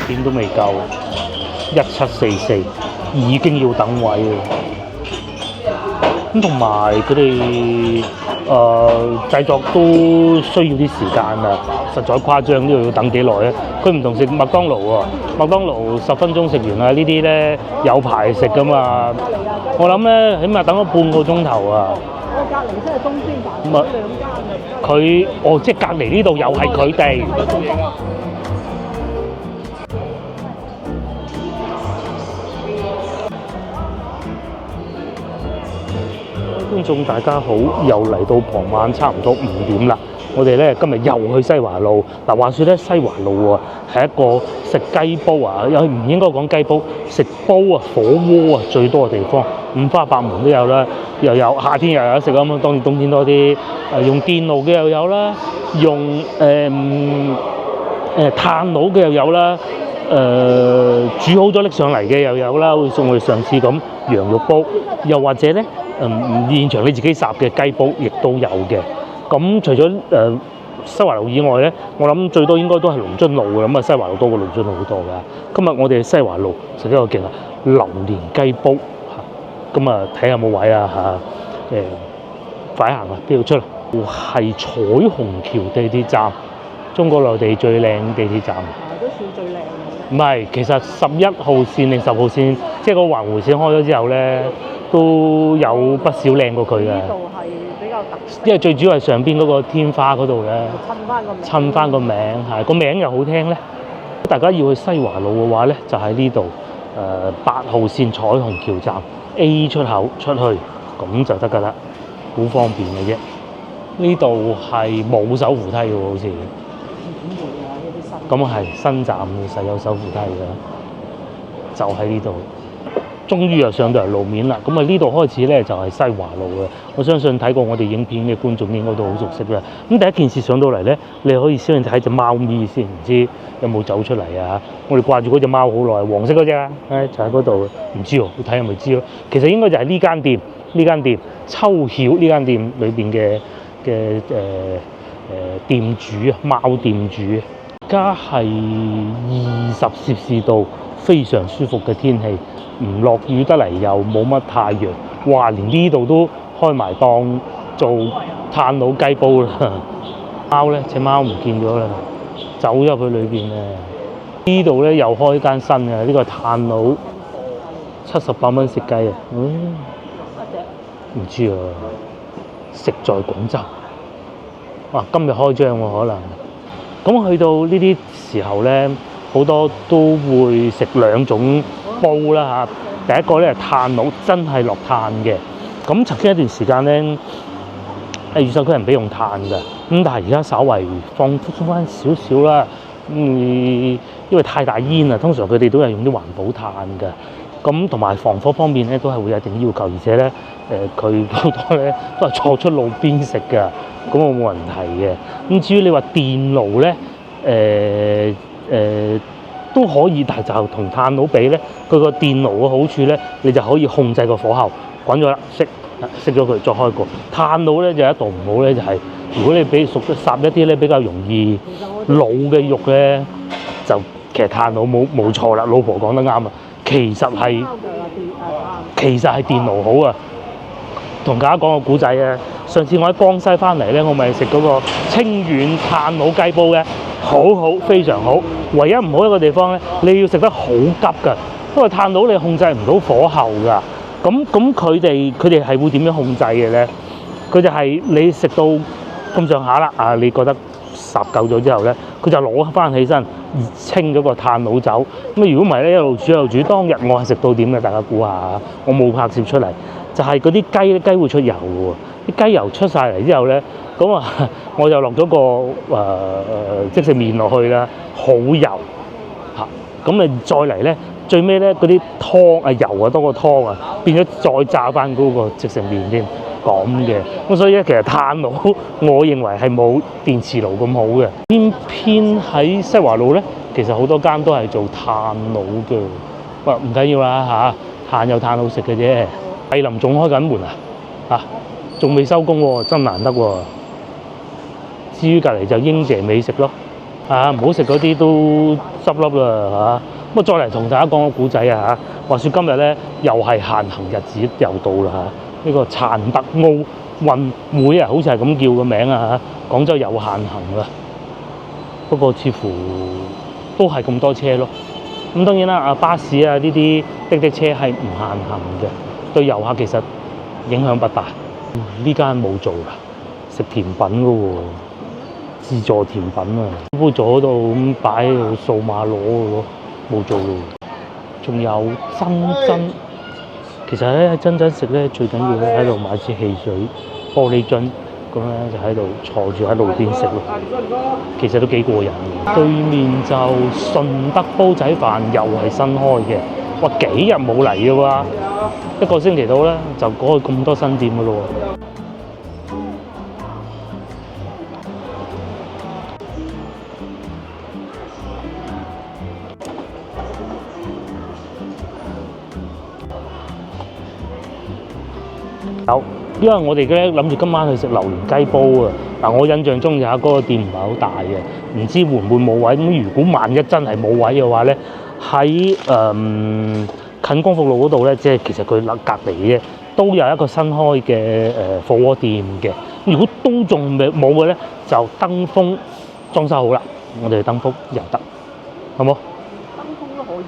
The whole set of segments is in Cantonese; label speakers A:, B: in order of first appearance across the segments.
A: 點都未夠，1744已經要等位啦。咁同埋佢哋製作都需要啲時間啊，實在誇張，呢度要等幾耐咧？佢唔同食麥當勞喎，麥當勞10分鐘食完啦，呢啲咧有排食噶嘛。我諗咧，起碼等咗半個鐘頭啊！
B: 我隔離即係東天飯店2間啊！
A: 佢即係隔離呢度又係佢哋。觀眾大家好，又嚟到傍晚差唔多5點啦。我哋咧今日又去西華路嗱。話說咧，西華路啊係一個食雞煲啊，又唔應該講雞煲，食煲啊、火鍋啊最多嘅地方，五花八門都有啦。又有夏天又有得食咁啊，當然冬天多啲。用電爐嘅又有啦，用炭爐嘅又有啦。煮好咗拎上嚟嘅又有啦，好似我哋上次咁羊肉煲，又或者咧現場你自己烚嘅雞煲亦都有嘅。咁除咗西華路以外咧，我諗最多應該都係龍津路嘅，咁啊西華路多過龍津路好多㗎。今日我哋西華路食一個勁啊，榴蓮雞煲嚇，咁啊睇下有冇位啊嚇，快行啊，邊度出嚟？係彩虹橋地鐵站，中國內地最靚地鐵站。
B: 都算最靚嘅。
A: 唔係，其實11號線定10號線，即係個環迴線開咗之後咧，都有不少靚過佢嘅。
B: 呢度係比較特色，
A: 因為最主要係上邊嗰個天花嗰度咧，襯翻個名，係個名又好聽咧。大家要去西華路嘅話咧，就喺呢度8號線彩虹橋站 A 出口出去，咁就得㗎啦，好方便嘅啫。呢度係冇手扶梯嘅喎，好似。咁係新站實有手扶梯嘅，就喺呢度。終於又上到嚟路面啦。咁啊呢度開始咧就係西華路嘅。我相信睇過我哋影片嘅觀眾應該都好熟悉啦。咁第一件事上到嚟咧，你可以先睇隻貓咪先，唔知有冇走出嚟啊？我哋掛住嗰隻貓好耐，黃色嗰隻啊，就喺嗰度。唔知喎，你睇下咪知咯。其實應該就係呢間店秋曉呢間店裏邊嘅店主啊，貓店主。而家係20攝氏度，非常舒服嘅天氣，唔落雨得嚟又冇乜太陽，哇！連呢度都開埋檔做炭爐雞煲啦。貓咧，隻貓唔見咗啦，走咗去裏邊咧。呢度咧又開間新嘅，呢個炭爐78蚊食雞啊！唔知啊，食在廣州。哇！今日開張喎，可能。咁去到呢啲時候咧，好多都會食2種煲啦嚇。第一個咧係炭爐，真係落炭嘅。咁曾經一段時間咧，越秀區人俾用炭㗎。咁但係而家稍為放鬆翻少少啦。因為太大煙啦，通常佢哋都係用啲環保炭㗎。咁同埋防火方面咧，都係會有一定要求，而且咧，佢好多咧都係坐出路邊食㗎。咁我冇問題嘅。咁至於你話電爐咧，都可以，但係就同炭爐比咧，佢個電爐嘅好處咧，你就可以控制個火候，滾咗啦，熄咗佢，再開過。炭爐咧就有一度唔好咧，就係如果你俾熟得烚一啲咧，比較容易老嘅肉咧，就其實炭爐冇錯啦。老婆講得啱啊，其實係電爐好啊。同大家講個古仔啊！上次我喺江西翻嚟咧，我咪食嗰個清遠炭爐雞煲嘅，好非常好。唯一唔好一個地方咧，你要食得好急㗎，因為炭爐你控制唔到火候㗎。咁佢哋係會點樣控制嘅咧？佢就係你食到咁上下啦，你覺得烚夠咗之後咧，佢就攞翻起身，清咗個炭爐走。咁如果唔係咧，一路煮。當日我係食到點嘅？大家估下，我冇拍攝出嚟。就係嗰啲雞會出油嘅喎，啲雞油出晒嚟之後咧，咁啊我就落咗個即食麵落去啦，好油嚇，咁啊再嚟咧，最尾咧嗰啲湯啊油啊多過湯啊，變咗再炸翻嗰個即食麵添，咁嘅。咁所以咧，其實炭爐我認為係冇電磁爐咁好嘅。偏喺西華路咧，其實好多間都係做炭爐嘅，唔緊要啦嚇，炭有炭爐食嘅啫。桂林仲開緊門啊！仲未收工喎，真難得喎。至於隔離就英姐美食咯，唔好食嗰啲都執笠啦嚇。咁啊，再嚟同大家講個古仔啊嚇。話說今日咧又係限行日子又到啦嚇。呢個殘特奧運會啊，好似係咁叫個名啊嚇。廣州有限行啦，不過似乎都係咁多車咯。咁當然啦，巴士啊呢啲滴車係唔限行嘅，對遊客其實影響不大。呢間冇做㗎，食甜品㗎喎，自助甜品啊，杯座嗰度咁擺喺度掃碼攞嘅咯，冇做咯。仲有珍，其實咧珍食咧最緊要咧喺度買支汽水，玻璃樽咁咧就喺度坐住喺路邊食咯，其實都幾過癮嘅。對面就順德煲仔飯又係新開嘅，哇幾日冇嚟嘅喎，一個星期到啦就嗰咁多新店嘅咯喎。有，因為我哋咧諗住今晚去食榴蓮雞煲啊！嗱，我印象中有嗰個店唔係好大嘅，唔知會唔會冇位。咁如果萬一真係冇位嘅話咧，喺近光復路嗰度咧，即係其實佢隔離嘅都有一個新開嘅火鍋店嘅。如果都仲未冇嘅咧，就登峰裝修好啦，我哋去登峰又得，好冇？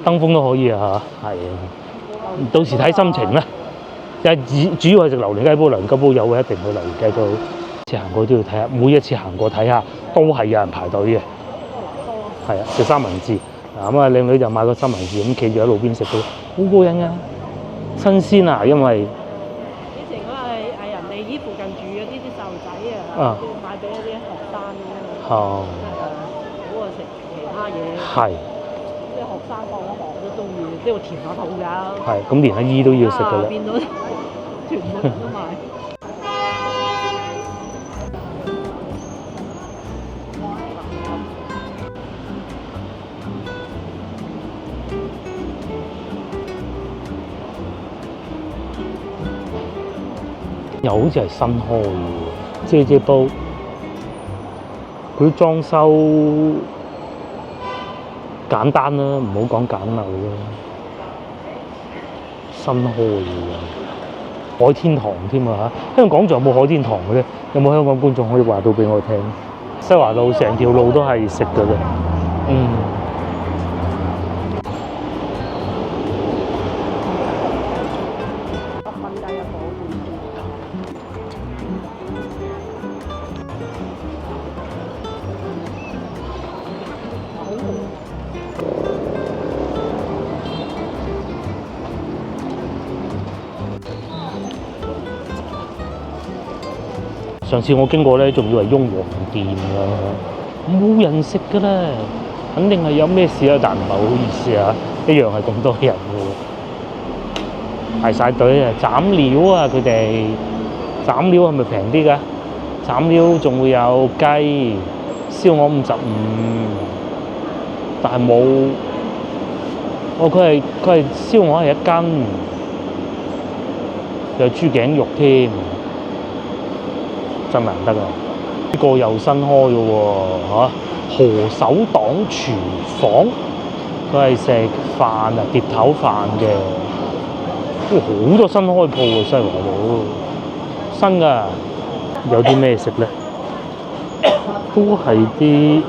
A: 登峰都可以啊嚇，係啊，到時睇心情啦。主要係食榴蓮雞煲，榴蓮雞煲有嘅一定去榴蓮雞煲。次行過都要睇下，每一次行過睇下都係有人排隊嘅。係啊，食三文治咁啊，靚女就買個三文治咁企住喺路邊食到，好過癮啊！新鮮啊，因為
B: 以前我係人哋依附近住嗰啲細路仔啊，買俾一啲學生咁樣。好過食其他嘢。係。啲學生放咗學都中意，都要填下肚㗎。係，咁連阿姨都要食㗎啦。變到全部人都買。
A: 又好似係新開嘅喎，姐煲，佢啲裝修簡單啦，唔好講簡陋啦。新開嘅喎，海天堂添啊嚇！香港仲有冇海天堂嘅咧？有冇香港觀眾可以話到俾我聽？西華路成條路都係食嘅啫，上次我經過咧，仲以為雍和店㗎，冇人食㗎啦，肯定係有咩事啊，但唔係好意思啊，一樣係咁多人喎，排晒隊啊，斬料啊佢哋，斬料係咪平啲㗎？斬料仲會有雞，燒鵝55，但係冇，佢係燒鵝係1斤，有豬頸肉添。真難得啊！呢個又新開嘅喎，何首黨廚房，佢係食飯啊，碟頭飯嘅。好多新開鋪喎，西華路新㗎。有啲咩食咧？都係啲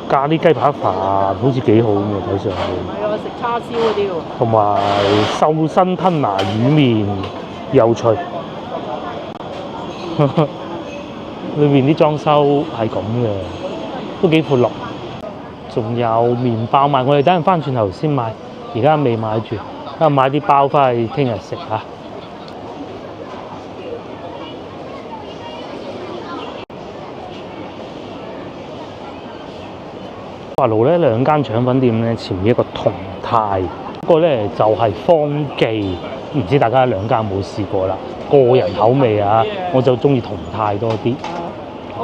A: 咖喱雞扒飯，好似幾好咁喎，睇上去。
B: 係啊，食叉燒嗰啲喎。
A: 同埋瘦身吞拿魚麵，有趣。裏邊啲裝修係咁嘅，都幾闊落。仲有麵包賣，我哋等陣翻轉頭先買，而家未買住，等陣買啲包翻去聽日食嚇。西華路咧兩間腸粉店咧，前面一個同泰，嗰個咧就係方記，唔知大家兩間有冇試過啦？個人口味啊，我就中意同泰多啲，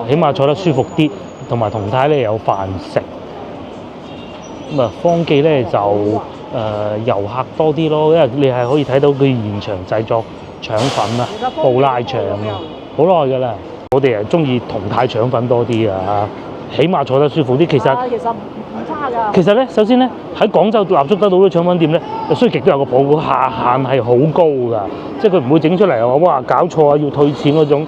A: 起碼坐得舒服啲，同埋同泰咧有飯食。咁啊，方記咧就遊客多啲咯，因為你係可以睇到佢現場製作腸粉啊，布拉腸啊，好耐㗎啦。我哋係中意同泰腸粉多啲啊，起碼坐得舒服啲。其實
B: 唔差㗎。
A: 其實咧，首先咧喺廣州立足得到嘅腸粉店咧，衰極都有個保護下限係好高㗎，即係佢唔會整出嚟話哇搞錯啊要退錢嗰種，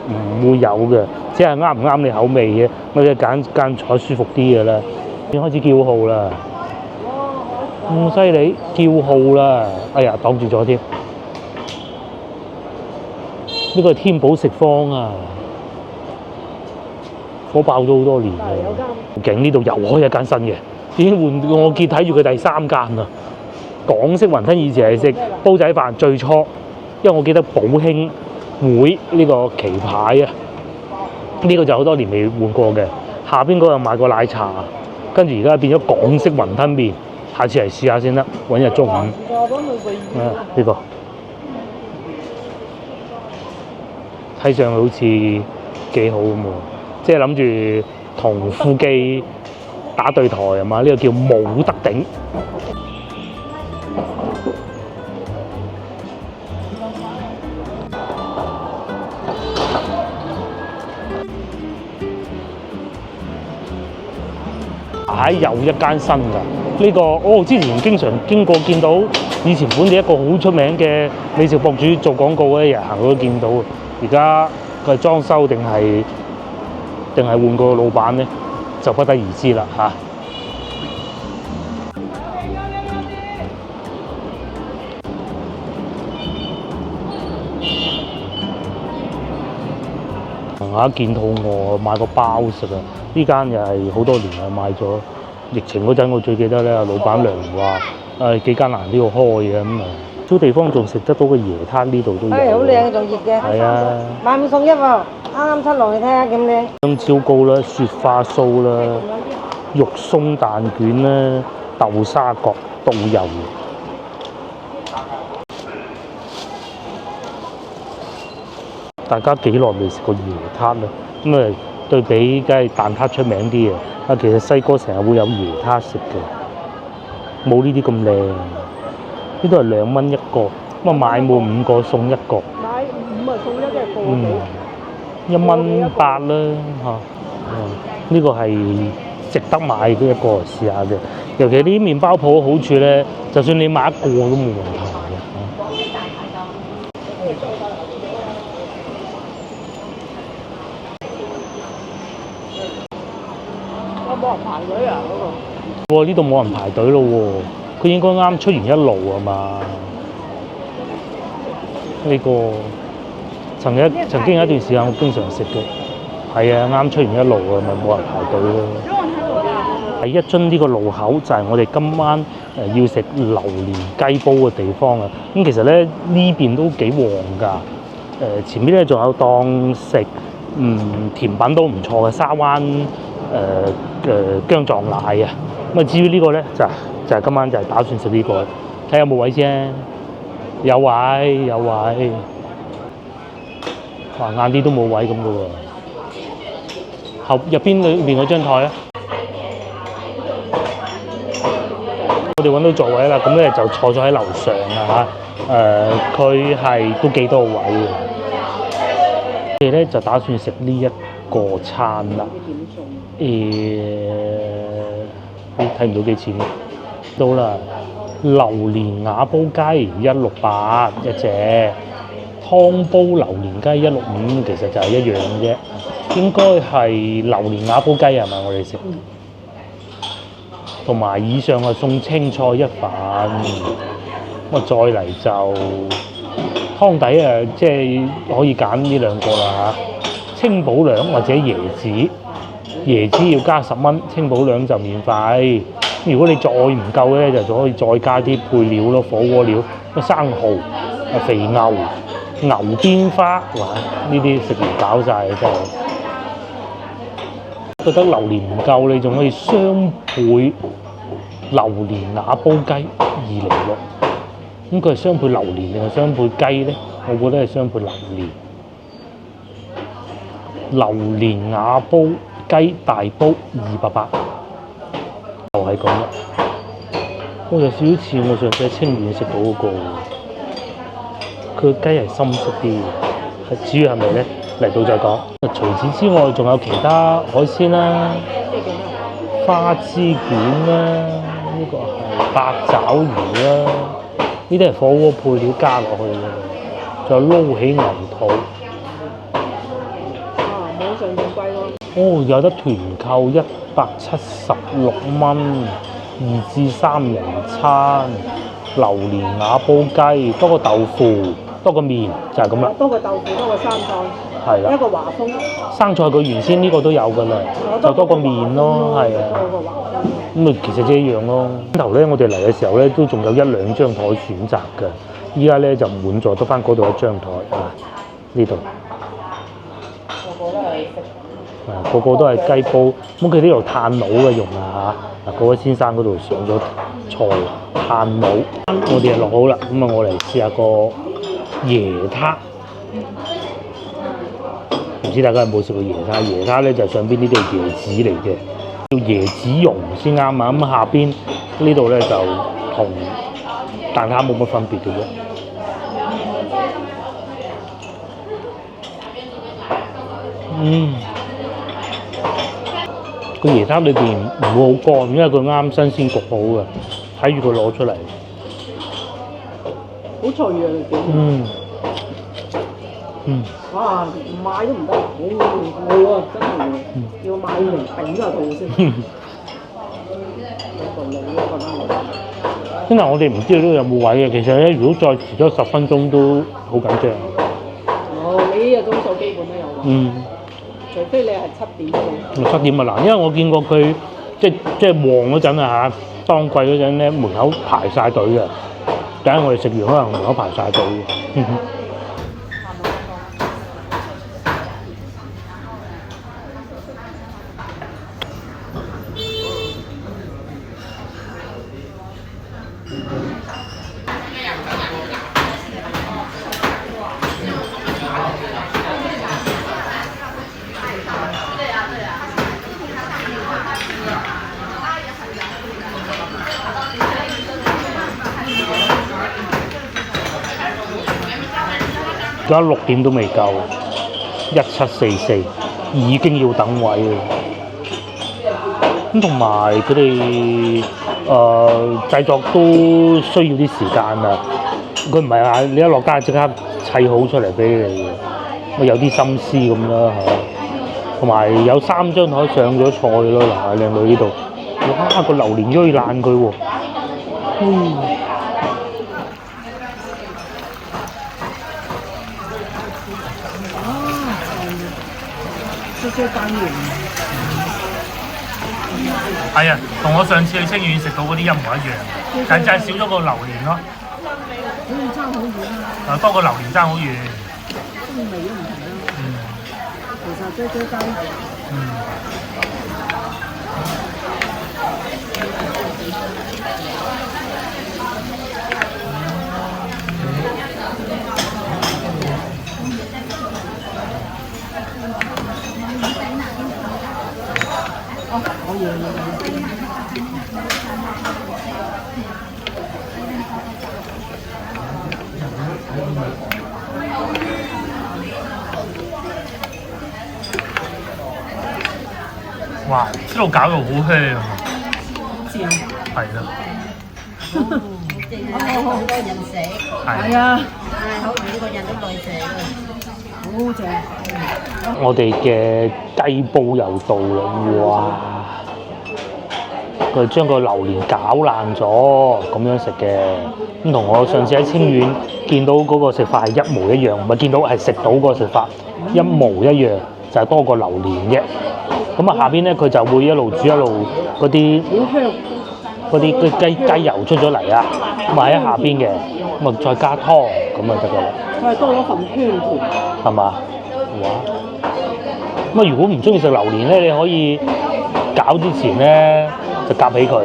A: 唔會有嘅，只係啱唔啱你口味嘅。我哋揀間坐舒服啲嘅啦。已經開始叫號啦，咁犀利叫號啦！哎呀，擋住咗添。呢個係天寶食坊啊，火爆咗好多年啦。勁呢度又開一間新嘅，已經換我見睇住佢第3間啦。港式雲吞以前係食煲仔飯最初，因為我記得寶興會呢個旗牌啊，呢個就好多年未換過嘅。下邊嗰個買過奶茶，跟住而家變咗港式雲吞麵，下次嚟試下先得，揾日中午。呢個睇上去好似幾好咁喎，即係諗住同富記打對台係嘛？呢個叫冇得頂。又一間新㗎，呢個之前經常經過見到，以前本地一個好出名嘅美食博主做廣告咧，日行過都見到。而家佢係裝修定係換個老闆咧，就不得而知啦嚇。見肚餓，買個包食啊！呢間又係好多年啦，買咗。疫情嗰陣，我最記得咧，老闆娘話幾艱難都要開嘅咁啊。少地方仲食得到個椰撻，呢度都有。
C: 好靚，仲熱嘅。係啊，買5送1喎，啱出爐，你睇下幾靚。
A: 香蕉糕啦，雪花酥啦，肉鬆蛋卷啦，豆沙角都有。大家幾耐未食過椰撻啦？咁啊對比，梗係蛋撻出名啲嘅。其實細個成日會有椰撻食嘅，冇呢啲咁靚。呢度係2蚊一個，咁啊買滿5個送1個。
B: 買5啊送1嘅個。
A: 1.8啦嚇。呢個係值得買嘅一個試下嘅。尤其啲麵包鋪好處咧，就算你買一個都冇問題嘅。
B: 冇人排隊啊嗰個。
A: 呢度冇人排隊咯喎，佢應該啱出完一爐啊嘛。呢個曾經有一段時間我經常食嘅，係啊，啱出完一爐啊，咪冇人排隊咯。係一樽呢個路口就係我哋今晚要食榴蓮雞煲嘅地方啊。咁其實咧呢邊都幾旺㗎。前邊咧仲有檔食甜品都唔錯嘅沙灣薑撞奶啊。咁啊至於呢個咧就係今晚就係打算食呢個，睇下有冇位先。有位。哇，晏啲都冇位咁嘅喎。入邊嗰張台咧，我哋揾到座位啦。咁咧就坐咗喺樓上啊嚇。佢係都幾多位嘅。我哋咧就打算食呢一個餐啦。睇唔到幾錢？到啦，榴蓮瓦煲雞168一隻，湯煲榴蓮雞165，其實就係一樣嘅啫。應該係榴蓮瓦煲雞係咪？我哋食，同埋以上係送青菜一份。咁啊再嚟就湯底啊，即係可以揀呢兩個啦嚇，清補涼或者椰子。椰子要加10蚊，清補涼就免費。如果你再唔夠咧，就可以再加啲配料咯，火鍋料，生蠔、肥牛、牛鞭花，哇！呢啲食完飽晒真係。覺得榴蓮唔夠，你仲可以雙倍榴蓮瓦煲雞206。咁佢係雙倍榴蓮定係雙倍雞咧？我覺得係雙倍榴蓮。榴蓮瓦煲雞大煲280，就係咁啦。我有少少似我上次喺清遠食到嗰個，佢個雞係深色啲嘅，主要係咪咧？嚟到再講。除此之外，仲有其他海鮮啦，花枝卷啦，呢個係八爪魚啦，呢啲係火鍋配料加落去嘅，仲有撈起牛肚。
B: 網上仲貴喎。
A: 哦，有得團購176蚊，2至3人餐，榴蓮瓦煲雞，多個豆腐，多個麵，就係咁啦。
B: 多個豆腐，多個生菜。
A: 係啦。
B: 一個華豐。
A: 生菜佢原先呢個都有㗎啦，就多個麵咯，係啊。
B: 多個華豐。
A: 咁啊，其實即係一樣咯。頭咧，我哋嚟嘅時候咧，都仲有1-2張台選擇嘅。依家咧就滿座，得翻嗰度一張台啊，呢度。個個都係雞煲，咁佢呢度炭爐嘅用啊嚇。嗱，嗰位先生嗰度上咗菜炭爐，我哋就落好啦。咁啊，我嚟試下個椰撻。唔知大家有冇食過椰撻？椰撻咧就上邊呢啲係椰子嚟嘅，叫椰子蓉先啱啊。咁下邊呢度咧就同蛋撻冇乜分別嘅啫。個椰撻裏邊唔會好乾，因為佢啱新鮮焗好嘅，睇住佢攞出嚟。
B: 好脆啊！哇！唔買都唔得，我啊真係要買嚟頂下肚先。
A: 真係我哋唔知道呢度有冇位嘅，其實咧，如果再遲咗10分鐘都好緊張。
B: 你呢個鐘數基本都有啦。除非你係7點到。
A: 7點啊嗱，因為我見過佢即係旺嗰陣啊嚇，當季嗰陣咧門口排晒隊嘅。等陣我哋食完可能門口排晒隊嘅。而家6點都未夠，1744已經要等位啦。咁同埋佢哋製作都需要啲時間啊。佢唔係話你一落街即刻砌好出嚟俾你嘅，有啲心思咁啦嚇。同埋有3張台上咗菜咯，嗱，靚女呢度，哇，個榴蓮醃爛佢喎。係啊，同我上次去清遠食到嗰啲一模一樣，但係就係少咗個榴蓮咯。好似爭好遠啊！多個榴蓮爭好遠。味都唔同啦。其實追雞。哇！呢度搞到好香啊！正係啦。
C: 好多人食。
B: 係啊。
C: 係好每個人都來食啊！好正。
A: 我哋嘅雞煲又到啦！哇！佢將個榴蓮攪爛咗，咁樣食嘅。咁同我上次喺清遠見到嗰個食法係一模一樣，唔係見到係食到嗰個食法一模一樣，就係多個榴蓮啫。咁啊，下邊咧佢就會一路煮一路嗰啲嗰啲雞油出咗嚟啊，咁啊喺下邊嘅，咁啊再加湯咁啊得㗎啦。
B: 佢係多咗份香甜。
A: 係嘛？哇！咁啊，如果唔中意食榴蓮咧，你可以搞之前咧就夾起佢。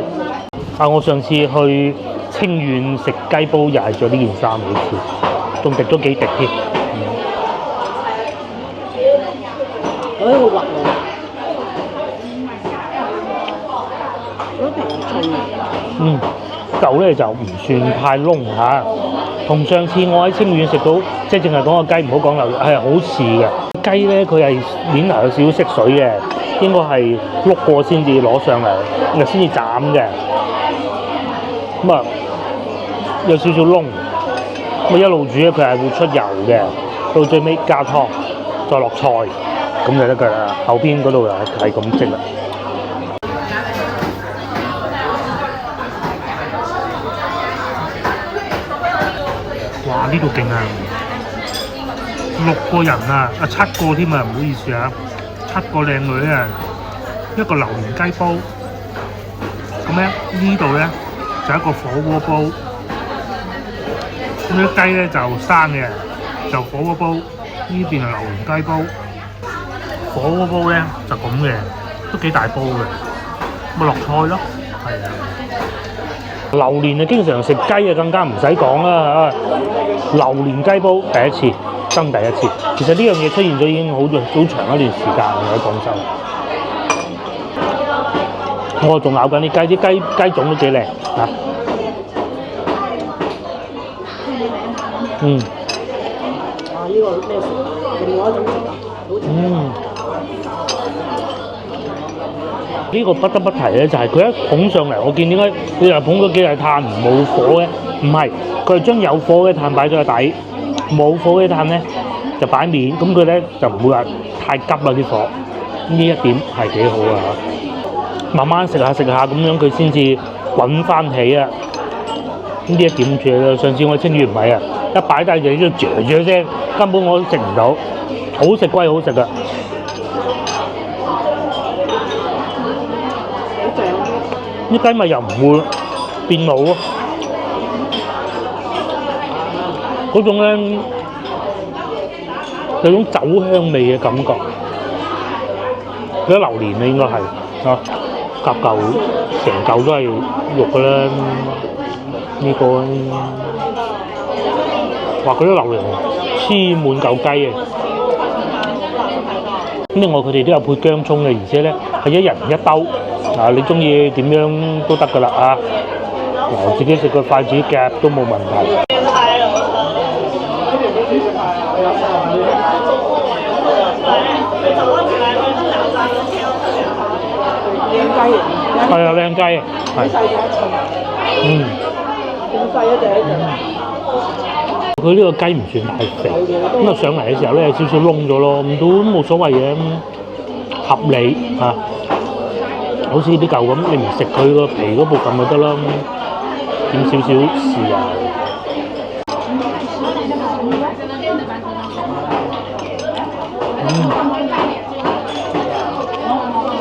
A: 啊，我上次去清遠食雞煲又係着呢件衫，好似仲滴咗幾滴添。
B: 嗰啲好滑喎。舊
A: 咧就唔算太燶嚇，同上次我喺清遠食到，即係淨係講個雞，唔好講牛肉，係好似嘅。雞咧佢係面頭有少少色水嘅，應該係碌過先至攞上嚟，先至斬嘅。咁啊有少少燶，咁一路煮咧佢係會出油嘅，到最尾加湯，再落菜，咁就得㗎啦。後邊嗰度就係咁整啦。哇！呢度勁啊，6個人啊，7個添啊，唔好意思啊，7個靚女啊，一個榴蓮雞煲，咁咧呢度咧就一個火鍋煲，咁啲雞咧就生嘅，就火鍋煲，呢邊係榴蓮雞煲，火鍋煲咧就咁嘅，都幾大煲嘅，咪落菜咯，係啊。榴蓮啊，經常食雞啊，更加唔使講啦嚇！榴蓮雞煲第一次，真第一次。其實呢樣嘢出現咗已經好長一段時間喺廣州。我仲咬緊啲雞種都幾靚嚇。嗯。啊！呢個咩食？另外一種食啊？呢個不得不提咧，就係佢一捧上嚟，我見點解你又捧咗幾塊炭冇火嘅？唔係，佢係將有火嘅炭擺咗個底，冇火嘅炭咧就擺面，咁佢咧就唔會話太急啊啲火。呢一點係幾好啊！慢慢食下咁樣，佢先至滾翻起啊！呢一點住啦。上次我清遠唔係啊，一擺低就呢度嚼聲，根本我都食唔到。好食歸好食㗎。啲雞咪又唔會變老咯，嗰種咧有種酒香味嘅感覺。佢啲榴蓮啊應該係啊，夾嚿成嚿都係肉㗎啦。呢個哇，嗰啲榴蓮黐滿嚿雞啊！另外佢哋都有配薑葱嘅，而且咧係一人一兜。啊！你中意點樣都得㗎啦啊！我自己食個筷子夾都冇問題。靚雞啊！係啊，靚雞啊！係。嗯。咁細一隻。佢呢個雞唔算太肥，咁啊上嚟嘅時候咧有少少燶咗咯，咁都冇所謂嘅，合理嚇。好似啲嚿咁，你唔食佢個皮嗰部分咪得咯，點少少豉油。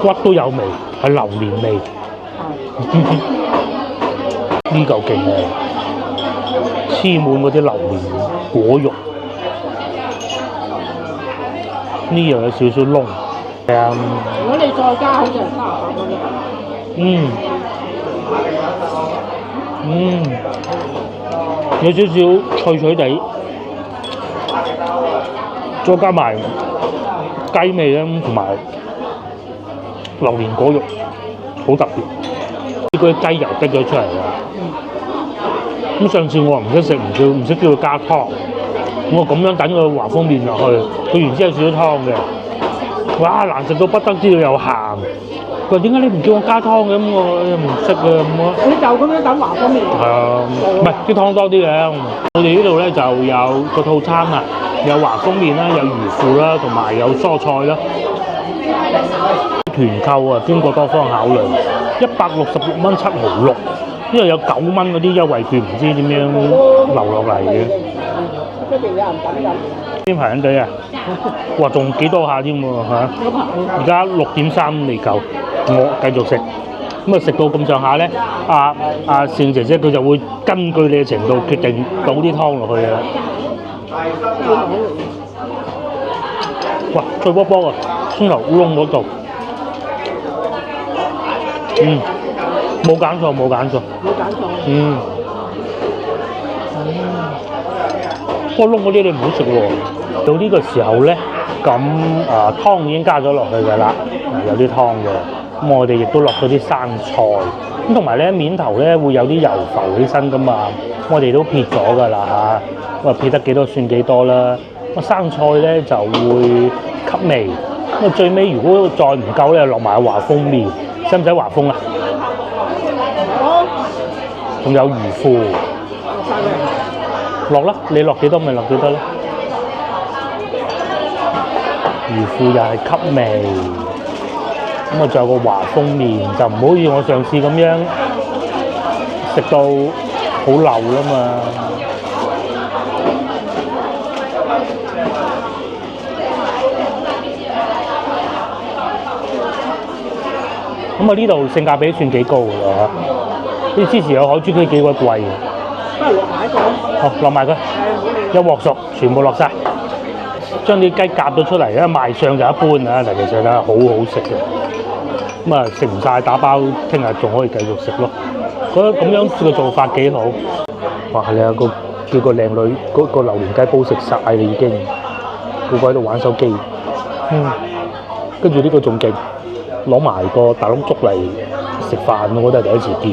A: 骨都有味，係榴蓮味。呢嚿勁啊！黐滿嗰啲榴蓮果肉，呢樣有少少燶。如果你再加，好似係38蚊一嚿。有少少脆脆地，再加埋雞味咧，同埋榴蓮果肉，好特別。嗰啲雞油滴咗出嚟㗎。咁上次我唔識食，唔識叫佢加湯，我咁樣等個華豐麵落去，佢原先有少少湯嘅。哇！難食到不得之了，又鹹。佢話點解你唔叫我加湯嘅？咁我又唔識嘅咁啊。你就咁樣等華豐麵？係啊，唔係啲湯多啲嘅。我哋呢度咧就有個套餐啊，有華豐麵啦，有魚腐啦，同埋有蔬菜啦。團購啊，經過多方考慮，166蚊7毫6，因為有9蚊嗰啲優惠券，唔知點樣流落嚟嘅。出邊有人等緊。邊排緊隊啊？哇，仲幾多下添喎嚇！而家6.3未夠，我繼續食。咁啊食到咁上下咧，盛姐姐佢就會根據你嘅程度決定倒啲湯落去嘅啦。哇，脆卜卜啊！葱頭烏龍嗰度，冇揀錯。個窿嗰啲你唔好食喎。到呢個時候咧，咁湯已經加咗落去㗎啦，有啲湯嘅。咁我哋亦都落咗啲生菜，咁同埋咧面頭咧會有啲油浮起身噶嘛，我哋都撇咗㗎啦嚇，咁啊撇得幾多算幾多啦。咁生菜咧就會吸味，咁啊最尾如果再唔夠咧，落埋華豐麵，使唔使華豐啊？仲有魚腐，落啦，你落幾多咪落幾多啦。魚腐又係吸味，咁啊仲有個華豐麵，就唔好似我上次咁樣食到好漏啦嘛。咁啊呢度性價比算幾高㗎啦，啲之前有海珠區幾鬼貴嘅。
B: 不如落埋一個。
A: 好，落埋佢，一鑊熟，全部落晒。將啲雞夾咗出嚟，因為賣相就一般啊，但其實咧好好食嘅。咁啊食唔晒打包，聽日仲可以繼續食咯。覺得咁樣嘅做法幾好。哇！你有個叫個靚女嗰個榴蓮雞煲食晒啦已經，個個喺度玩手機。跟住呢個仲勁，攞埋個大碌竹嚟食飯，我覺得係第一次見。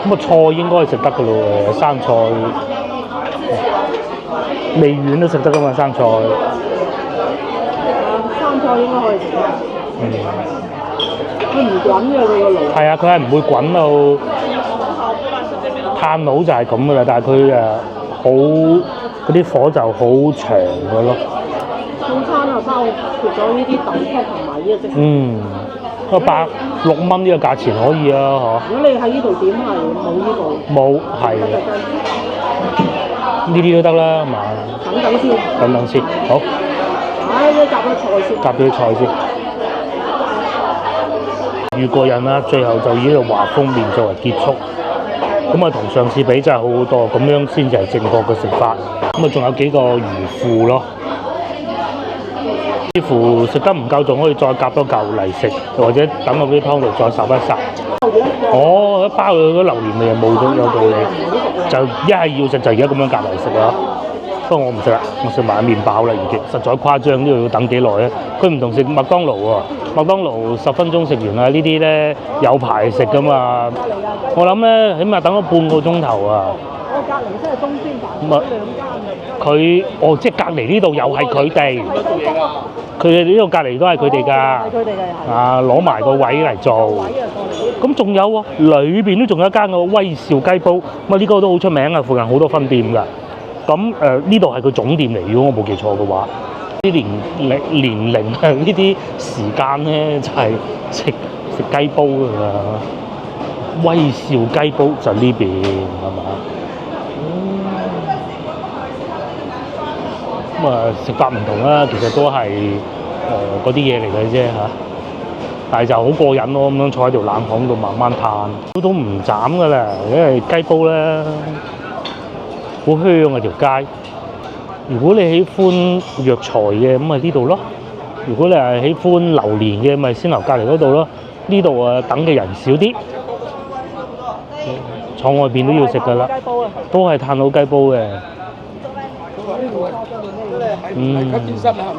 A: 咁啊菜應該係食得㗎咯，生菜。味丸都食得噶嘛生菜，
B: 生菜應該可以食得。佢唔滾嘅佢個爐。
A: 係啊，佢係唔會滾到炭爐就係咁噶啦，但係佢好嗰啲火就好長嘅咯。早餐啊，包括咗呢啲豆汁同埋呢個即係。160蚊呢個價錢可以啊，嗬。如果你喺呢度點係冇呢度。冇係。呢啲都得啦，係嘛？等等先，好。夾咗菜先。夾咗菜先。預過癮啦，最後就以呢個華豐麵作為結束。咁啊，同上次比真係好好多，咁樣先至係正確嘅食法。咁啊，仲有幾個魚腐咯。似乎食得唔夠，仲可以再夾多嚿嚟食，或者等我啲湯度再烚一烚。一包佢嗰榴蓮味又冇咗有道理，就一係要食就而家咁樣夾嚟食啦。不過我唔食啦，我食埋麵包啦已經，實在誇張，呢度要等幾耐咧？佢唔同食麥當勞喎，麥當勞10分鐘食完啦，呢啲咧有排食噶嘛。我諗咧，起碼等咗半個鐘頭啊。我隔離即係東邊飯兩間佢即係隔離呢度又係佢哋，佢哋呢度隔離都係佢哋㗎。係佢哋嘅攞埋個位嚟做。咁仲有喎，裏邊都仲有一間個威少雞煲，咁呢個都好出名啊，附近好多分店㗎。咁呢度係個總店嚟，如果我冇記錯嘅話，啲年齡啊呢啲時間咧就係食雞煲㗎啦。威少雞煲就呢邊係嘛？咁食法唔同啦，其實都係嗰啲嘢嚟嘅啫嚇。但係就好過癮咯，咁樣坐喺條冷巷度慢慢嘆，都唔斬噶啦，因為雞煲咧好香啊條街。如果你喜歡藥材嘅，咁咪呢度咯；如果你係喜歡榴蓮嘅，咪先留隔離嗰度咯。呢度等嘅人少啲，坐外邊都要食噶啦，都係炭佬雞煲嘅。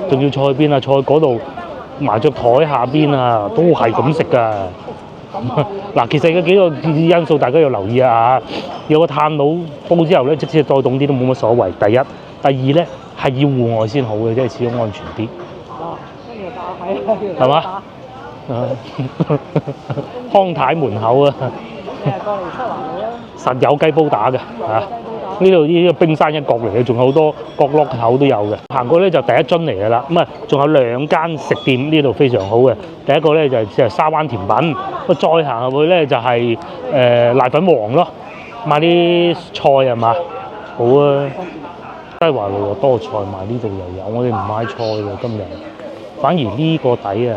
A: 仲要坐喺邊啊？坐喺嗰度。麻雀台下邊啊，都係咁食㗎。嗱，其實有幾個因素大家要留意啊。有個炭爐煲之後咧，即使再凍啲都冇乜所謂。第一，第二咧係要戶外先好嘅，即係始終安全啲。係嘛？康太門口啊。你係過嚟七環路啦。實有雞煲打嘅嚇。呢度呢個冰山一角嚟嘅，仲有好多角落口都有嘅。行過咧就第一樽嚟嘅啦，咁啊仲有2間食店呢度非常好嘅。第一個咧就係沙灣甜品，再行入去咧就係瀨粉王咯，買啲菜係嘛？好啊，西華路又多菜賣，呢度又有。我哋唔買菜嘅今日，反而呢個抵啊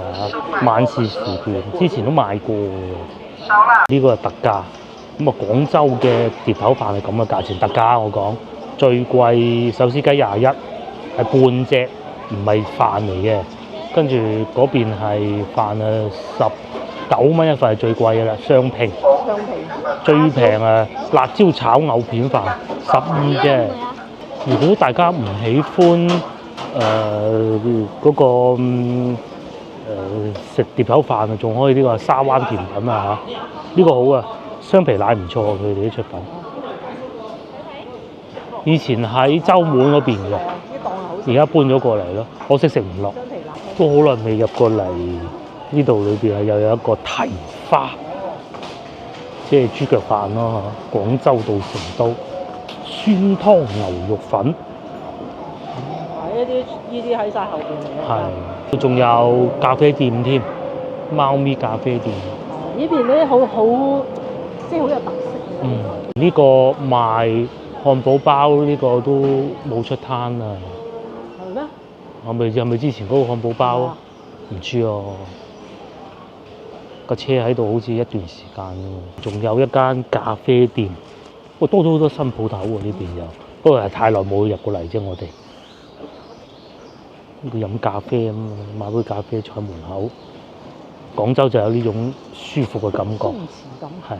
A: 晚市時段之前都買過嘅，呢個係特價。咁啊，廣州嘅碟頭飯係咁嘅價錢，特價我講最貴手撕雞21，係半隻，唔係飯嚟嘅。跟住嗰邊係飯19蚊一份係最貴嘅啦，雙拼。最平辣椒炒藕片飯15啫。如果大家唔喜歡嗰個食碟頭飯啊，仲可以呢個沙灣甜品啊嚇，呢個好啊，雙皮奶唔錯啊，佢哋啲出品。以前喺洲門嗰邊嘅，而家搬咗過嚟咯，可惜食唔落，都好耐未入過嚟呢度裏邊啊，又有一個蹄花，即係豬腳飯咯嚇，廣州到成都酸湯牛肉粉。
B: 呢啲喺晒後邊嚟嘅。
A: 係，仲有咖啡店添，貓咪咖啡店。
B: 呢邊咧好即係好有特色。
A: 呢個賣漢堡包呢個都冇出攤啊。
B: 係咩？
A: 係咪之前嗰個漢堡包啊？唔知啊。個車喺度好似一段時間喎。仲有一間咖啡店，多咗好多新鋪頭喎呢邊又。不過係太耐冇入過嚟啫，我哋。佢飲咖啡咁，買杯咖啡坐喺門口。廣州就有呢種舒服嘅感覺，係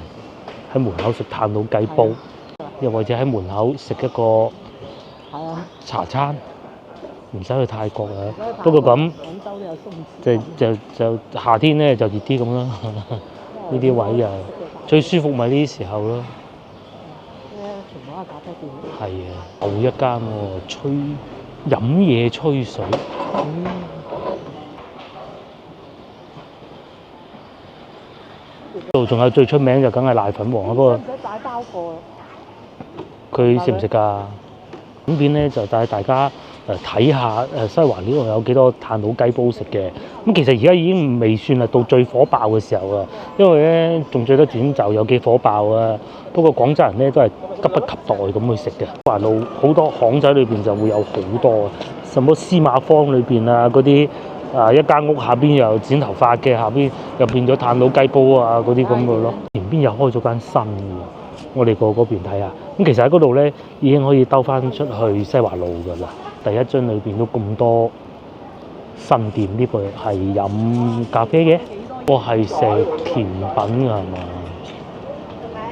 A: 喺門口食炭佬雞煲，又或者喺門口食一個茶餐，唔使去泰國啊。不過咁，
B: 廣州都有鬆弛。
A: 就夏天咧就熱啲咁啦。呢啲位啊，最舒服咪呢啲時候咯。
B: 全部都係咖啡店。
A: 係啊，又一間喎，飲嘢吹水。度仲有最出名就梗係瀨粉王啦，不過
B: 唔使帶包過。
A: 佢食唔食㗎？咁邊咧就帶大家睇下西環呢度有幾多炭佬雞煲食嘅。咁其實而家已經未算係到最火爆嘅時候啊，因為咧仲最多點就有幾火爆啊。不過廣州人咧都係急不及待咁去食嘅。環路好多巷仔裏邊就會有好多，什麼司馬坊裏邊啊嗰啲。一間屋下邊又剪頭髮嘅，下邊又變咗炭佬雞煲啊嗰啲咁嘅咯。前邊又開咗間新嘅，我哋過嗰邊睇下。咁其實喺嗰度咧已經可以兜翻出去西華路㗎啦。第一張裏邊都咁多新店，呢個係飲咖啡嘅，個係食甜品㗎係嘛？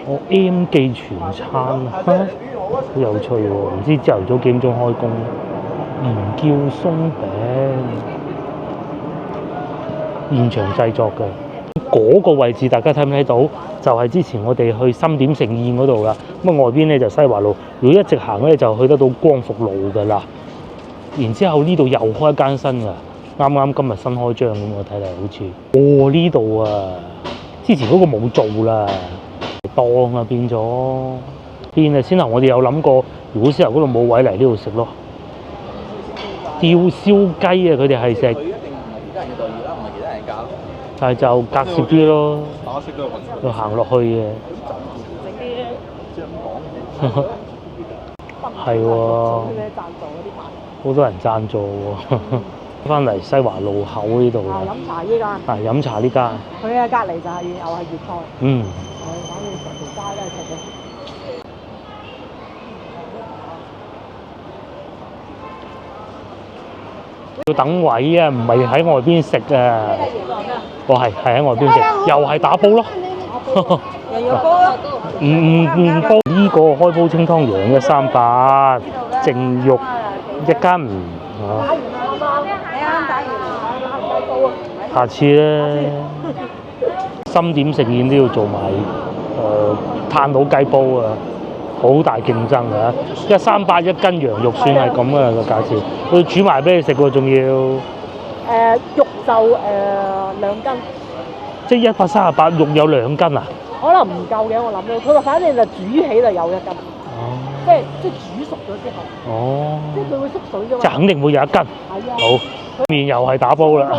A: 我 M 記全餐啊，好有趣喎！唔知朝頭早幾點鐘開工？唔叫鬆餅。現場製作嘅嗰個位置，大家睇唔睇到？就係之前我哋去深點盛宴嗰度啦。咁啊外邊咧就西華路，如果一直行咧就去得到光復路㗎啦。然之後呢度又開一間新㗎，啱啱今日新開張咁，我睇嚟好似。呢度啊，之前嗰個冇做啦，檔啊變咗。變啊！先頭我哋有諗過，如果先頭嗰度冇位嚟呢度食咯。吊燒雞啊，佢哋係食。但係就隔涉啲咯，就行落去嘅。係喎，好多人贊助喎。翻嚟西華路口呢度啊，
B: 飲茶呢間。
A: 飲茶呢間。
B: 佢嘅隔離就係又係粵菜。
A: 反
B: 正成條街都係食嘅。
A: 要等位啊，唔係喺外邊食啊。係喺外邊食，又係打煲咯。
B: 又要煲咯。
A: 唔煲呢個開煲清湯羊138，淨肉1斤。下次咧，深點食宴都要做埋炭佬雞煲啊！好大競爭啊！138一斤羊肉算係咁啊個價錢，佢煮埋俾你食喎，仲要。
B: 肉就2斤。
A: 即係138肉有2斤啊？
B: 可能唔夠嘅，我諗到。佢話反正就煮起就有1斤。即係煮熟咗之後。即係佢會縮水㗎嘛。
A: 即係肯定會有1斤。好。面又係打煲啦。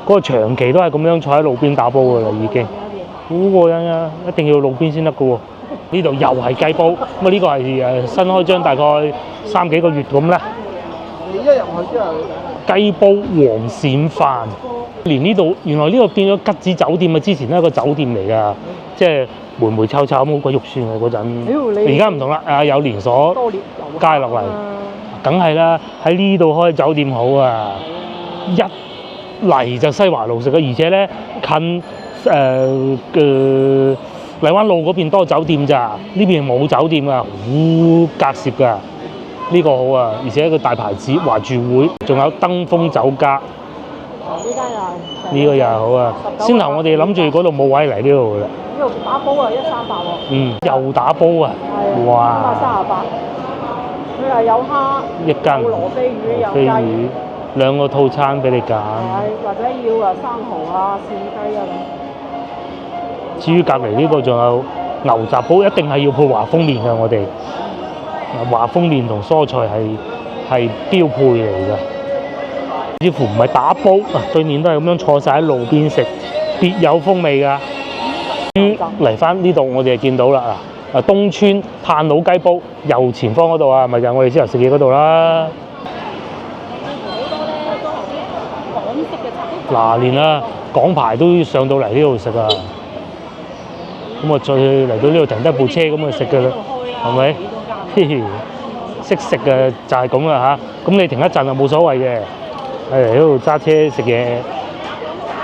A: 嗰個長期都係咁樣坐喺路邊打煲㗎啦，已經。好過癮啊！一定要路邊先得㗎喎。呢度又係雞煲，咁啊呢個係新開張，大概3幾個月咁啦。你一入去之後，雞煲黃鱔飯，連呢度原來呢個變咗吉子酒店啊！之前都係一個酒店嚟㗎，即係霉霉臭臭咁好鬼肉酸啊嗰陣。而家唔同啦，有連鎖加落嚟，梗係啦，喺呢度開酒店好啊！一嚟就西華路食啊，而且咧近荔灣路嗰邊多酒店咋，呢邊冇酒店啊，好隔涉㗎。呢個好啊，而且一個大牌子華住會，仲有登峰酒家，
B: 呢間又係
A: 呢個又係好啊！先頭我哋諗住嗰度冇位嚟呢度啦。
B: 呢度打煲啊，138喎。
A: 又打煲啊！
B: 係
A: 哇
B: ！338。佢係有蝦，
A: 一斤
B: 有羅非魚，有
A: 飛魚
B: 雞。
A: 兩個套餐俾你揀。
B: 係，或者要生蠔啊、扇雞啊咁。
A: 至於隔離呢個仲有牛雜煲，一定係要配華豐麵嘅我哋。華豐麵同蔬菜係標配嚟嘅。似乎唔係打煲啊，對面都係咁樣坐晒喺路邊食，別有風味㗎。嚟翻呢度，我哋就見到啦嗱，東村炭佬雞煲，右前方嗰度啊，咪就係我哋之後食嘢嗰度啦。
B: 港式嘅
A: 嗱，連港牌都上到嚟呢度食啊！咁啊，再嚟到呢度停低部車咁去食㗎啦，係咪？識食嘅就係咁啦嚇。咁你停一陣就冇所謂嘅。喺度揸車食嘢，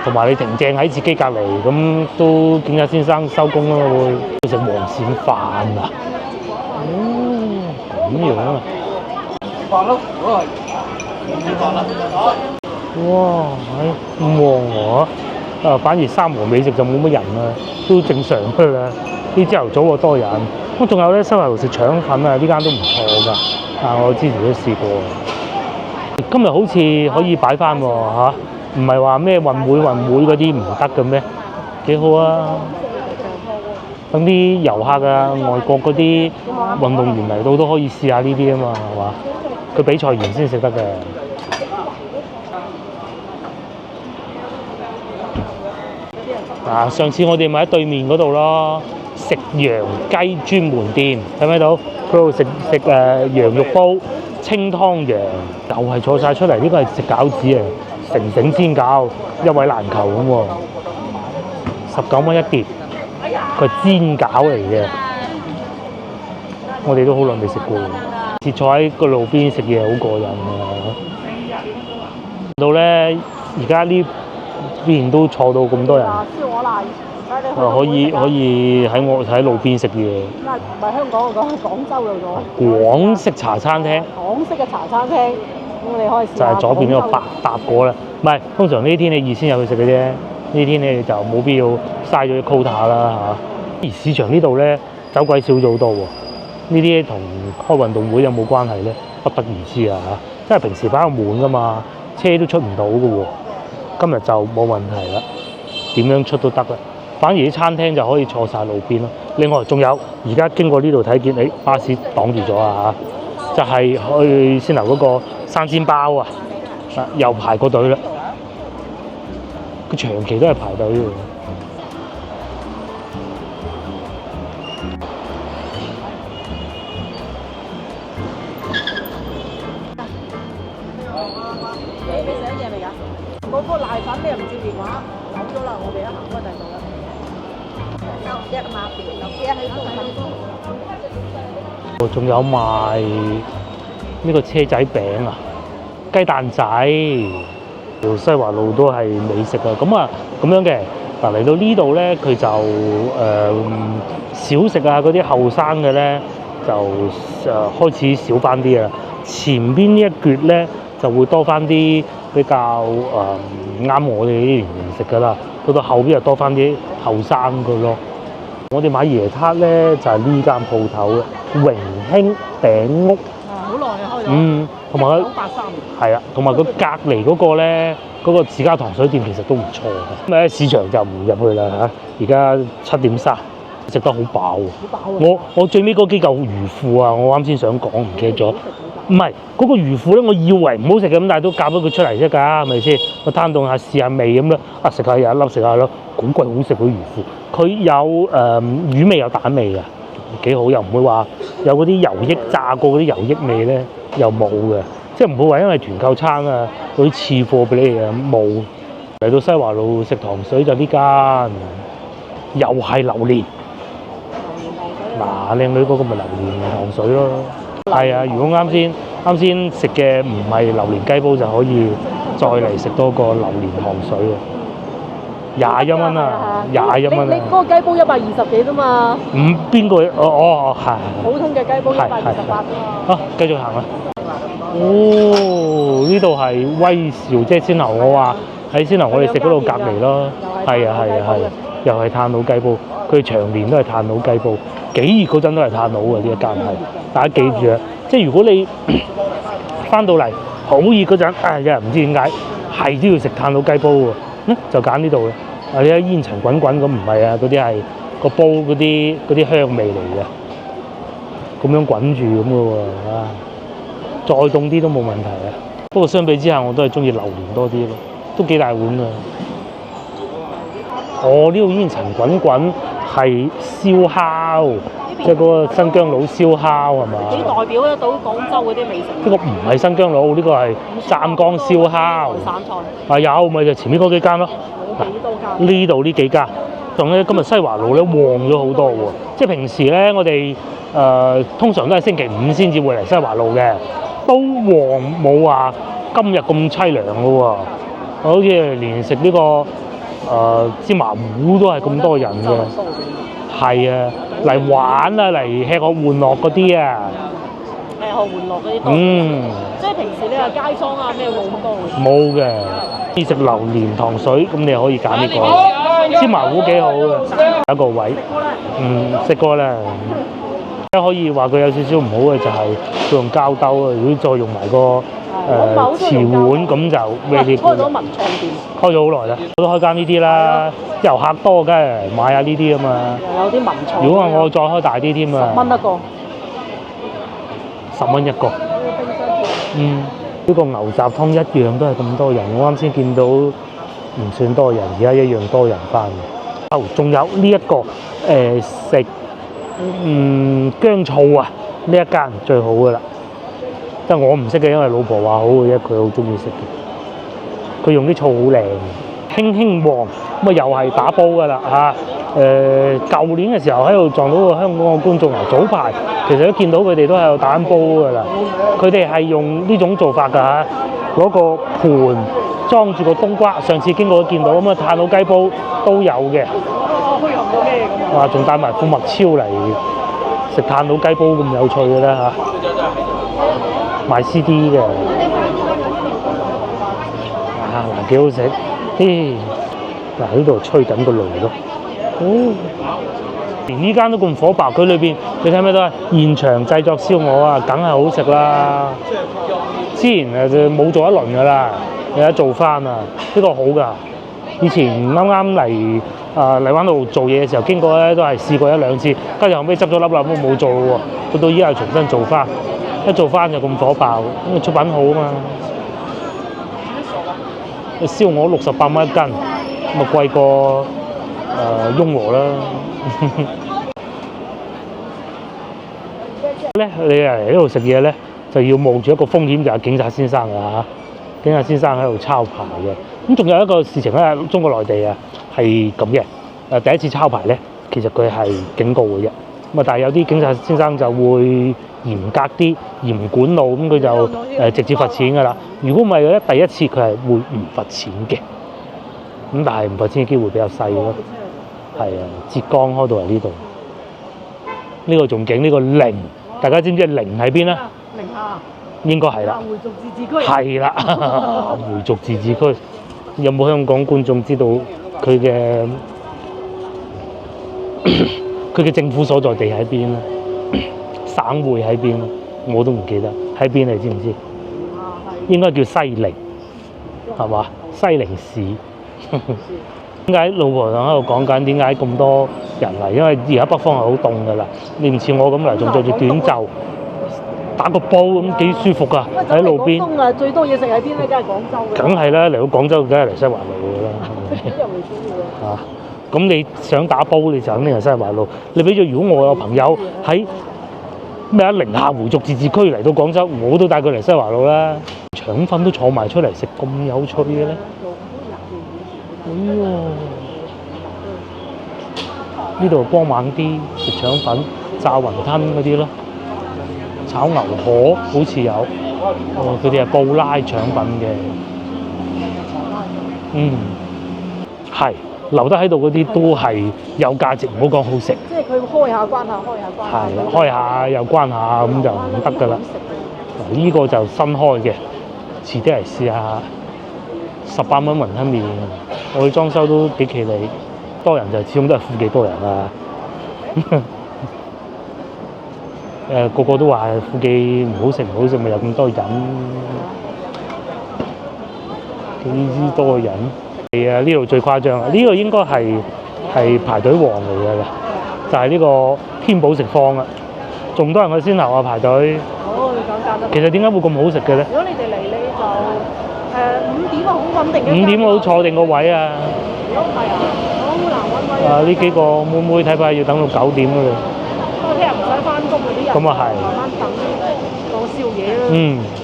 A: 同埋你停正喺自己隔離，咁都警察先生收工啦會食黃鱔飯啊！咁樣啊！哇！咁旺喎！反而三和美食就冇乜人啦，都正常㗎啦。啲朝頭早喎多人，咁仲有咧西華路食腸粉啊，呢間都唔錯㗎。我之前都試過。今日好似可以擺翻喎嚇，唔係話咩運會嗰啲唔得嘅咩？幾好啊！等啲遊客啊、外國嗰啲運動員嚟到都可以試下呢啲啊嘛，係嘛？佢比賽完先食得嘅。上次我哋咪喺對面嗰度咯，食羊雞專門店，睇唔睇到？嗰度食羊肉煲。清湯羊又係坐晒出嚟，呢個係食餃子啊，成煎餃，一位難求咁喎，19蚊一碟，佢係煎餃嚟嘅，我哋都好耐未食過。次坐喺個路邊食嘢好過癮啊！到咧，而家呢邊都坐到咁多人。可以喺路邊食嘢。
B: 唔係香港，我講廣州度咗。
A: 廣式茶餐廳。
B: 港式嘅茶餐廳，咁你可以試下。
A: 就係左邊呢個百搭果啦。唔係，通常呢啲天你預先入去食嘅啫。呢天你就冇必要嘥咗啲 quota 啦嚇。而市場呢度咧走鬼少咗好多喎。呢啲同開運動會有冇關係咧？不得而知啊嚇。因為平時擺到滿噶嘛，車都出唔到嘅喎。今日就冇問題啦，點樣出都得啦。反而啲餐廳就可以坐晒路邊咯。另外仲有，而家經過呢度睇見，巴士擋住咗啊嚇，就係去先頭嗰個生煎包啊，又排個隊啦。佢長期都係排隊嘅。
B: 你寫嘢未㗎？嗰個瀨粉你又唔接電話，走咗啦，我哋一行開第二度啦。
A: 仲有賣呢個車仔餅啊，雞蛋仔，西華路都係美食啊！咁樣嘅嗱，嚟到呢度咧，佢就小食啊嗰啲後生嘅咧就開始少翻啲啊。前邊呢一橛咧就會多翻啲比較啱我哋呢啲年齡食噶啦，到後邊就多翻啲後生嘅咯。我哋買椰撻咧就係呢間鋪頭嘅榮興餅屋。
B: 好耐啊，開咗。
A: 同埋佢
B: 1983。
A: 係啊，同埋佢隔離嗰個咧，嗰個自家糖水店其實都唔錯嘅。咁喺市場就唔入去啦嚇。而家7:3，食得好飽喎。我最尾嗰幾嚿魚腐啊，我啱先想講唔記得咗。唔係嗰個魚腐咧，我以為唔好食嘅，咁但係都夾咗佢出嚟啫㗎，係咪先？我攤凍下試下味咁啦，食下有一粒食下咯，好貴好食嗰魚腐。佢有魚味有蛋味嘅，幾好，又唔會話有嗰啲油益炸過嗰啲油益味咧，又冇嘅，即係唔會話因為團購餐啊嗰啲次貨俾你嘅冇。嚟到西華路食糖水就呢間，又係榴蓮。嗱，靚女嗰個咪榴蓮糖水咯。係啊，如果啱先食嘅唔係榴蓮雞煲，就可以再嚟食多個榴蓮糖水啊！21蚊啊，21蚊啊！
B: 你嗰個雞煲120幾啫嘛？
A: 邊個？係。
B: 普通嘅雞煲128啫嘛。
A: 好，繼續行啦。呢度係威兆，即係先頭我話喺先頭我哋食嗰度隔離咯，係啊，又係炭爐雞煲，佢長年都係炭爐雞煲，幾熱嗰陣都係炭爐嘅呢一間係，大家記住啊！即係如果你翻到嚟好熱嗰陣，有人唔知點解係都要食炭爐雞煲喎，就揀呢度啦。你睇煙塵滾滾咁，唔係啊，嗰啲係個煲嗰啲香味嚟嘅，咁樣滾住咁嘅喎，再凍啲都冇問題啊。不過相比之下，我都係中意榴蓮多啲咯，都幾大碗㗎。呢度煙塵滾滾係燒烤，即係嗰個新疆佬燒烤係嘛？
B: 你代表得到廣州嗰啲美食？
A: 呢個唔係新疆佬，呢個係湛江燒烤。
B: 散菜。
A: 有咪就前面嗰幾間咯。呢度呢幾間，仲咧今日西華路咧旺咗好多喎。即係平時咧，我哋通常都係星期五先至會嚟西華路嘅，都旺冇話今日咁凄涼嘅喎。好似連食呢個芝麻糊都係咁多人嘅，係啊，嚟玩啊，嚟吃喝玩樂嗰啲啊，
B: 吃喝玩樂嗰啲多。即係平時你話街坊啊咩冇咁多嘅。冇嘅，
A: 要食榴蓮糖水，咁你可以揀呢個芝麻糊幾好嘅，有一個位，食過啦。可以話佢有少少唔好嘅就係佢用膠兜啊，如果再用埋個瓷碗咁就咩啲。
B: 開咗文創店。
A: 開咗好耐啦，我都開間呢啲啦，遊客多梗係買下呢啲啊嘛。
B: 有啲文創。
A: 如果話我再開大啲添啊。
B: 10蚊一個。
A: 10蚊一個。呢個牛雜湯一樣都係咁多人，我啱先見到唔算多人，而家一樣多人翻嘅。仲有呢一個食薑醋啊，呢一間最好噶啦。即係我唔識嘅，因為老婆話好嘅啫，佢好中意食嘅。佢用啲醋好靚，興興旺咁啊，又係打煲噶啦嚇。舊年嘅時候喺度撞到個香港嘅觀眾啊，早排其實都見到佢哋都喺度打緊煲噶啦。佢哋係用呢種做法㗎嚇，攞個盤裝住個冬瓜，上次經過都見到咁啊，炭爐雞煲都有嘅。
B: 虛含咗咩咁啊？
A: 仲帶埋副麥超嚟食炭爐雞煲咁有趣嘅咧嚇，賣 CD 嘅。嗱幾好食，嗱呢度吹緊個爐咯。連呢間都咁火爆，佢裏邊你睇咩都係現場製作燒鵝啊，梗係好食啦。之前就冇做一輪噶啦，而家做翻啊，呢個好㗎。以前啱啱嚟荔灣度做嘢嘅時候，經過咧都係試過一兩次，跟住後尾執咗粒粒都冇做喎，到依家重新做翻，一做翻就咁火爆，因為出品好啊嘛。燒鵝68蚊一斤，咁啊貴過雍和啦。咧你嚟呢度食嘢咧，就要冒住一個風險，就係警察先生㗎嚇。警察先生喺度抄牌嘅。咁仲有一個事情咧，中國內地啊係咁嘅。第一次抄牌咧，其實佢係警告嘅啫。咁啊，但係有啲警察先生就會嚴格啲、嚴管路，咁佢就直接罰錢㗎啦。如果唔係咧，第一次佢係會唔罰錢嘅。咁但係唔罰錢嘅機會比較細咯。係啊，浙江開到嚟呢度，呢個仲勁，呢個寧，大家知唔知寧喺邊啊？
B: 寧夏。
A: 應該係啦。
B: 回族自治區。
A: 係啦，回族自治區。有冇香港觀眾知道佢嘅政府所在地喺邊咧？省會喺邊咧？我都唔記得喺邊，你知唔知？應該叫西寧，係嘛？西寧市。點解老婆喺度講緊點解咁多人嚟？因為而家北方係好凍㗎啦，你唔似我咁嚟，仲着住短袖，打個煲咁幾舒服㗎，喺路邊。
B: 廣東啊，最多嘢食喺邊咧？梗係廣州嘅。
A: 梗係啦，嚟到廣州梗係嚟西華路㗎啦。咁你想打煲你就肯定係西華路。你俾咗，如果我有朋友喺咩啊寧夏回族自治區嚟到廣州，我都帶佢嚟西華路啦。腸粉都坐埋出嚟食，咁有趣嘅咧。呢度光猛啲，食腸粉、炸雲吞嗰啲咯，炒牛河好似有，佢哋係布拉腸粉嘅，係留得喺度嗰啲都係有價值，唔好講好食。
B: 即係佢開下關下，開下關下。
A: 係啦，開下又關下咁就唔得㗎啦。呢個就新開嘅，遲啲嚟試下。18蚊雲吞麵，我哋裝修都幾企理，多人就始終都係富記多人啦。個個都話富記唔好食，咪有咁多人，幾多人？係啊，呢度最誇張啊！呢個應該係排隊王嚟㗎啦，就係呢個天寶食坊啊，仲多人去先頭啊排隊。
B: 哦，你講價得。
A: 其實點解會咁好食嘅咧？
B: 如果你哋嚟你就5點啊，好穩定嘅。
A: 5點好坐定個位啊！
B: 如果唔係啊，好難揾位啊。
A: 呢幾個妹妹睇怕要等到9點㗎啦。
B: 不過聽日唔使翻工嗰啲人，
A: 咁啊係。
B: 慢慢等當宵夜啦。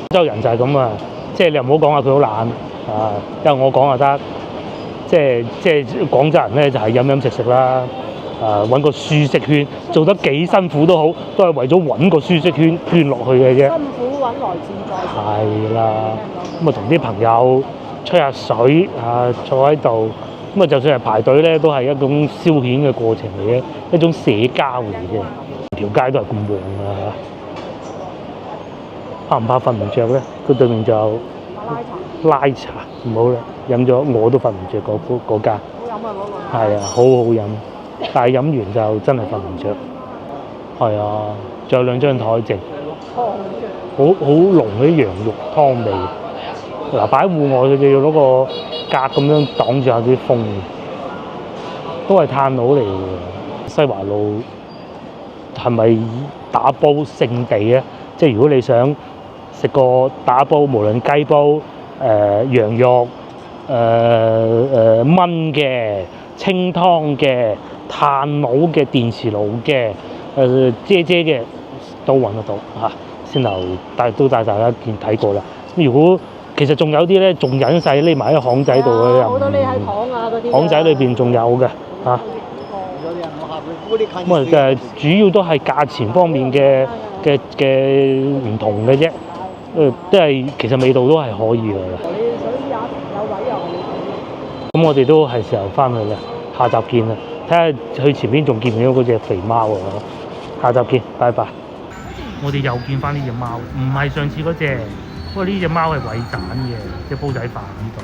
A: 廣州人就係咁啊，即係你又唔好講話佢好懶啊，因為我講就得。即係廣州人咧就係飲食啦，揾個舒適圈，做得幾辛苦都好，都係為咗揾個舒適圈圈落去嘅啫。
B: 辛苦揾來自在。
A: 係啦，咁啊同啲朋友吹下水啊，坐喺度，咁啊就算係排隊咧，都係一種消遣嘅過程嚟嘅，一種社交嚟嘅。條街都係咁旺啊！怕唔怕瞓唔着咧？佢對面就有拉茶，唔好啦，飲咗我都瞓唔着嗰間。
B: 好飲啊嗰個。
A: 係啊，好好飲，但係飲完就真係瞓唔着。係啊，仲有2張台剩，好濃嗰啲羊肉湯味。嗱，擺喺戶外佢就要攞個格咁樣擋住下啲風，都係炭佬嚟嘅。西華路係咪打煲聖地咧？即係如果你想食個打煲，無論雞煲、羊肉、燜嘅、清湯嘅、炭佬嘅、電磁爐嘅、姐嘅都揾得到嚇。先頭都帶大家睇過啦。如果其實仲有啲咧，仲隱世匿埋喺巷仔度嘅，
B: 好多匿喺巷啊嗰啲。
A: 巷仔裏邊仲有嘅嚇。咁啊，主要都係價錢方面嘅唔同嘅啫。即係其實味道都係可以㗎啦。
B: 有位又
A: 咁我哋都係時候翻去啦，下集見啦。睇下去前邊仲見唔見到嗰隻肥貓啊？下集見，拜拜。我哋又見翻呢隻貓，唔係上次嗰隻，不過呢隻貓係偉盞嘅，即係煲仔飯呢度。